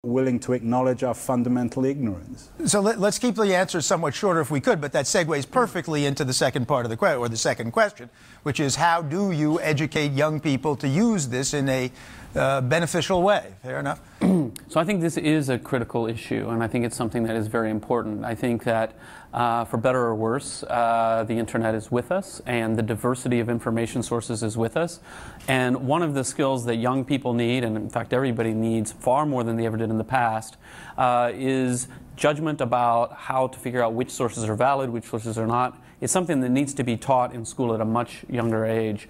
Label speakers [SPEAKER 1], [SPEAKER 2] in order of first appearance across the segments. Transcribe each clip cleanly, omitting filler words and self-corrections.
[SPEAKER 1] willing to acknowledge our fundamental ignorance.
[SPEAKER 2] So let's keep the answer somewhat shorter if we could, but that segues perfectly into the second part of the question, or the second question, which is how do you educate young people to use this in a beneficial way? Fair enough?
[SPEAKER 3] So I think this is a critical issue, and I think it's something that is very important. I think that for better or worse, the internet is with us, and the diversity of information sources is with us. And one of the skills that young people need, and in fact everybody needs far more than they ever did in the past, is judgment about how to figure out which sources are valid, which sources are not. It's something that needs to be taught in school at a much younger age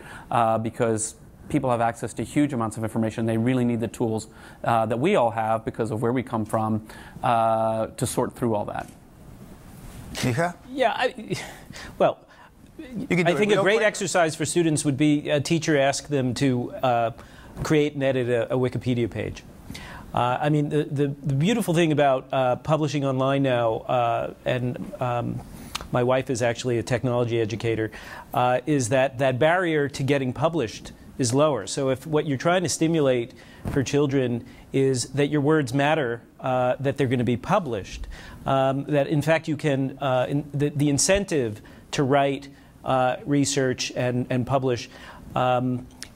[SPEAKER 3] because people have access to huge amounts of information. They really need the tools that we all have because of where we come from to sort through all that.
[SPEAKER 4] Yeah, I think a great exercise for students would be a teacher ask them to create and edit a Wikipedia page. I mean, the beautiful thing about publishing online now, and my wife is actually a technology educator, is that barrier to getting published is lower. So if what you're trying to stimulate for children is that your words matter, that they're going to be published, that in fact you can, the incentive to write research and publish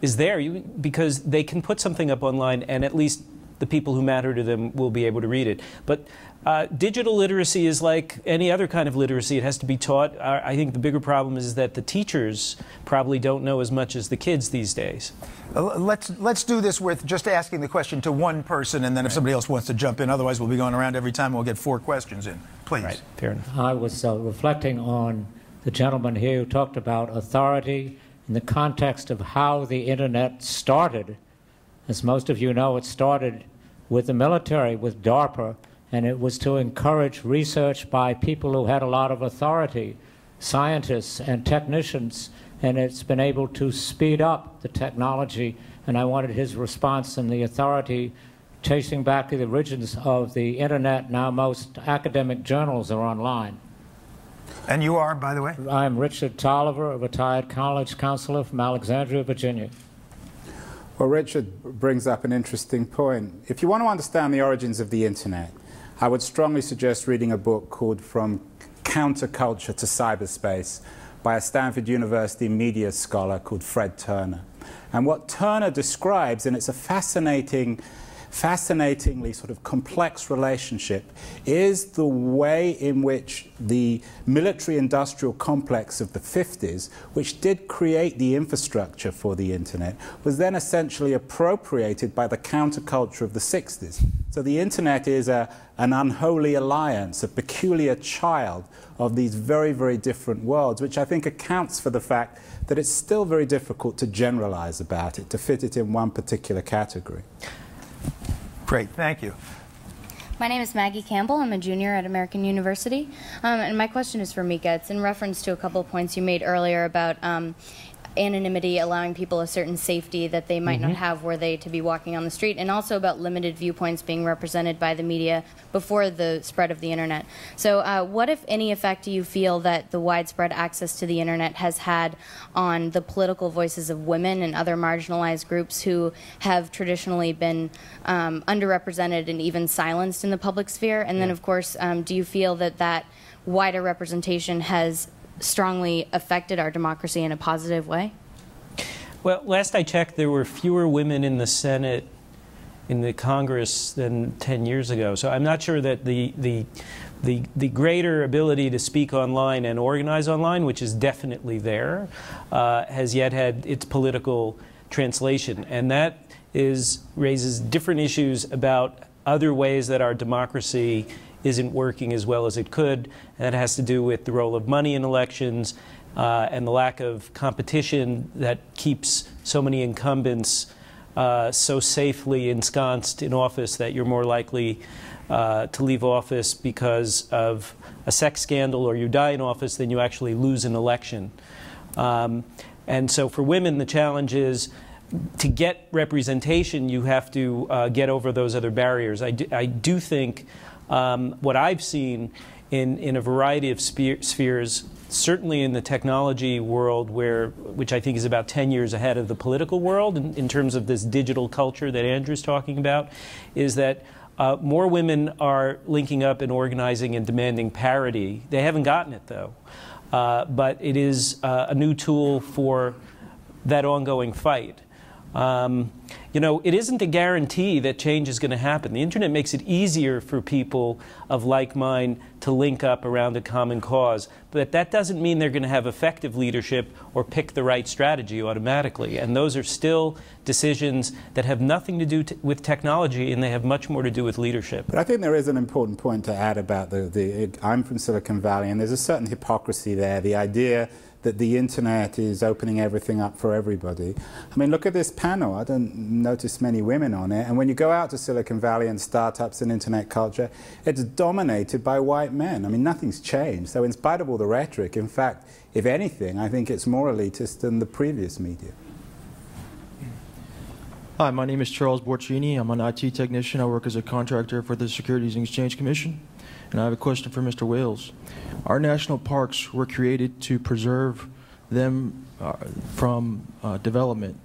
[SPEAKER 4] is there because they can put something up online and at least the people who matter to them will be able to read it. But digital literacy is like any other kind of literacy. It has to be taught. I think the bigger problem is that the teachers probably don't know as much as the kids these days.
[SPEAKER 2] Let's do this with just asking the question to one person, and then if somebody else wants to jump in, otherwise we'll be going around every time. We'll get 4 questions in. Please.
[SPEAKER 4] Right. Fair enough.
[SPEAKER 5] I was reflecting on the gentleman here who talked about authority in the context of how the Internet started. As most of you know, it started with the military, with DARPA, and it was to encourage research by people who had a lot of authority, scientists and technicians, and it's been able to speed up the technology. And I wanted his response and the authority, tracing back to the origins of the Internet. Now most academic journals are online.
[SPEAKER 2] And you are, by the way?
[SPEAKER 5] I'm Richard Tolliver, a retired college counselor from Alexandria, Virginia.
[SPEAKER 1] Well, Richard brings up an interesting point. If you want to understand the origins of the Internet, I would strongly suggest reading a book called From Counterculture to Cyberspace by a Stanford University media scholar called Fred Turner. And what Turner describes, and it's a fascinatingly sort of complex relationship, is the way in which the military-industrial complex of the 50s, which did create the infrastructure for the Internet, was then essentially appropriated by the counterculture of the 60s. So the Internet is an unholy alliance, a peculiar child of these very, very different worlds, which I think accounts for the fact that it's still very difficult to generalize about it, to fit it in one particular category.
[SPEAKER 2] Great, thank you.
[SPEAKER 6] My name is Maggie Campbell. I'm a junior at American University. And my question is for Mika. It's in reference to a couple of points you made earlier about anonymity, allowing people a certain safety that they might not have were they to be walking on the street, and also about limited viewpoints being represented by the media before the spread of the Internet. So what, if any, effect do you feel that the widespread access to the Internet has had on the political voices of women and other marginalized groups who have traditionally been underrepresented and even silenced in the public sphere? And then, of course, do you feel that that wider representation has strongly affected our democracy in a positive way?
[SPEAKER 4] Well, last I checked, there were fewer women in the Senate, in the Congress, than 10 years ago. So I'm not sure that the greater ability to speak online and organize online, which is definitely there, has yet had its political translation. And that raises different issues about other ways that our democracy isn't working as well as it could. And that has to do with the role of money in elections and the lack of competition that keeps so many incumbents so safely ensconced in office that you're more likely to leave office because of a sex scandal, or you die in office than you actually lose an election. And so for women, the challenge is to get representation, you have to get over those other barriers. I do think what I've seen in a variety of spheres, certainly in the technology world, which I think is about 10 years ahead of the political world in terms of this digital culture that Andrew's talking about, is that More women are linking up and organizing and demanding parity. They haven't gotten it, though. But it is a new tool for that ongoing fight. You know, it isn't a guarantee that change is going to happen. The internet makes it easier for people of like mind to link up around a common cause, but that doesn't mean they're going to have effective leadership or pick the right strategy automatically. And those are still decisions that have nothing to do with technology, and they have much more to do with leadership.
[SPEAKER 1] But I think there is an important point to add about I'm from Silicon Valley, and there's a certain hypocrisy there. The idea that the internet is opening everything up for everybody. I mean, look at this panel. I don't notice many women on it. And when you go out to Silicon Valley and startups and internet culture, it's dominated by white men. I mean, nothing's changed. So in spite of all the rhetoric, in fact, if anything, I think it's more elitist than the previous media.
[SPEAKER 7] Hi, my name is Charles Borcini. I'm an IT technician. I work as a contractor for the Securities and Exchange Commission. And I have a question for Mr. Wales. Our national parks were created to preserve them from development.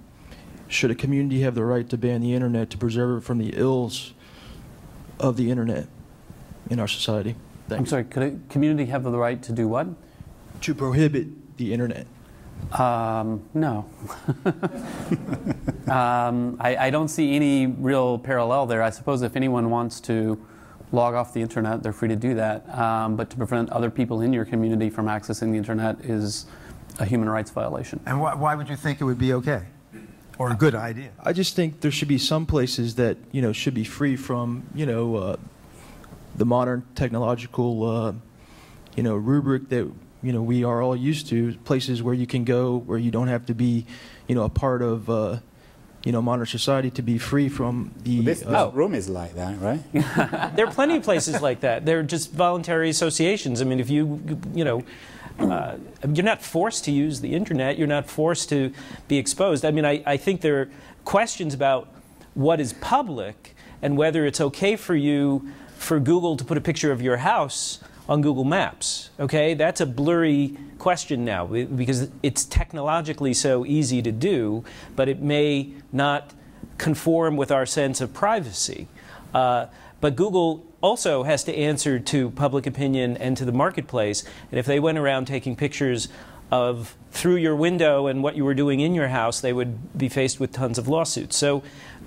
[SPEAKER 7] Should a community have the right to ban the internet to preserve it from the ills of the internet in our society?
[SPEAKER 3] I'm sorry, could a community have the right to do what?
[SPEAKER 7] To prohibit the internet.
[SPEAKER 3] No. I don't see any real parallel there. I suppose if anyone wants to log off the internet, they're free to do that. But to prevent other people in your community from accessing the internet is a human rights violation.
[SPEAKER 2] And why would you think it would be okay? Or a good idea?
[SPEAKER 7] I just think there should be some places that, you know, should be free from, you know, the modern technological, you know, rubric that, you know, we are all used to. Places where you can go, where you don't have to be, you know, a part of, you know, modern society, to be free from the...
[SPEAKER 1] Well, this room is like that, right?
[SPEAKER 4] There are plenty of places like that. They're just voluntary associations. I mean, if you know, you're not forced to use the internet. You're not forced to be exposed. I mean, I think there are questions about what is public and whether it's okay for you, for Google to put a picture of your house on Google Maps. Okay, that's a blurry question now because it's technologically so easy to do, but it may not conform with our sense of privacy. But Google also has to answer to public opinion and to the marketplace. And if they went around taking pictures of through your window and what you were doing in your house, they would be faced with tons of lawsuits. So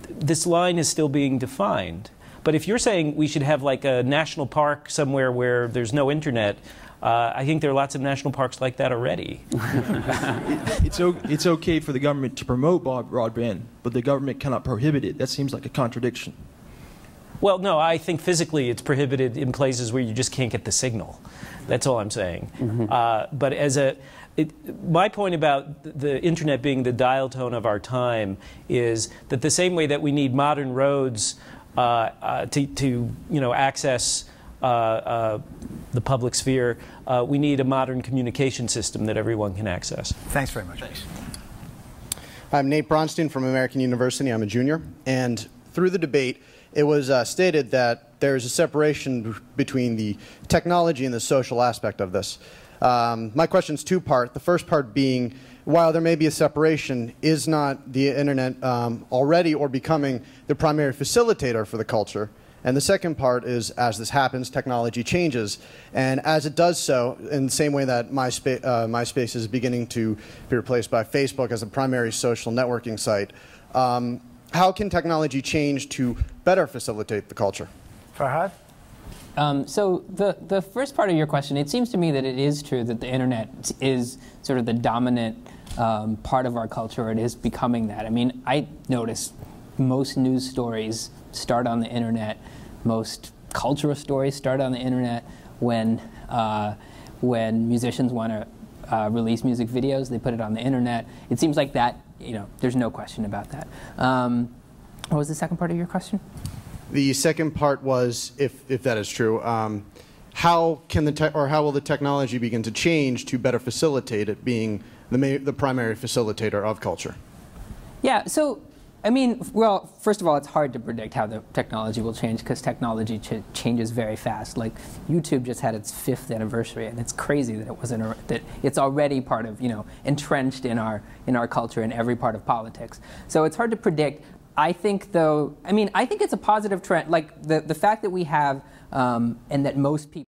[SPEAKER 4] this line is still being defined. But if you're saying we should have like a national park somewhere where there's no internet, I think there are lots of national parks like that already.
[SPEAKER 7] It's okay for the government to promote broadband, but the government cannot prohibit it. That seems like a contradiction.
[SPEAKER 4] Well, no, I think physically it's prohibited in places where you just can't get the signal. That's all I'm saying. Mm-hmm. But as my point about the internet being the dial tone of our time is that the same way that we need modern roads to you know, access the public sphere, we need a modern communication system that everyone can access.
[SPEAKER 2] Thanks very much. Thanks.
[SPEAKER 8] I'm Nate Bronstein from American University. I'm a junior. And through the debate, it was stated that there's a separation between the technology and the social aspect of this. My question is two-part. The first part being, while there may be a separation, is not the internet already or becoming the primary facilitator for the culture? And the second part is, as this happens, technology changes. And as it does so, in the same way that MySpace is beginning to be replaced by Facebook as a primary social networking site, how can technology change to better facilitate the culture?
[SPEAKER 2] Farhad?
[SPEAKER 9] So the first part of your question, it seems to me that it is true that the internet is sort of the dominant part of our culture. It is becoming that. I mean, I notice most news stories start on the internet. Most cultural stories start on the internet. When musicians want to release music videos, they put it on the internet. It seems like that, you know, there's no question about that. What was the second part of your question?
[SPEAKER 8] The second part was, if that is true, how will the technology begin to change to better facilitate it being the primary facilitator of culture?
[SPEAKER 9] Yeah, so, I mean, well, first of all, it's hard to predict how the technology will change because technology changes very fast. Like, YouTube just had its 5th anniversary, and it's crazy that it wasn't that it's already part of, you know, entrenched in our culture in every part of politics. So it's hard to predict. I think, though, I mean, I think it's a positive trend. Like the fact that we have, and that most people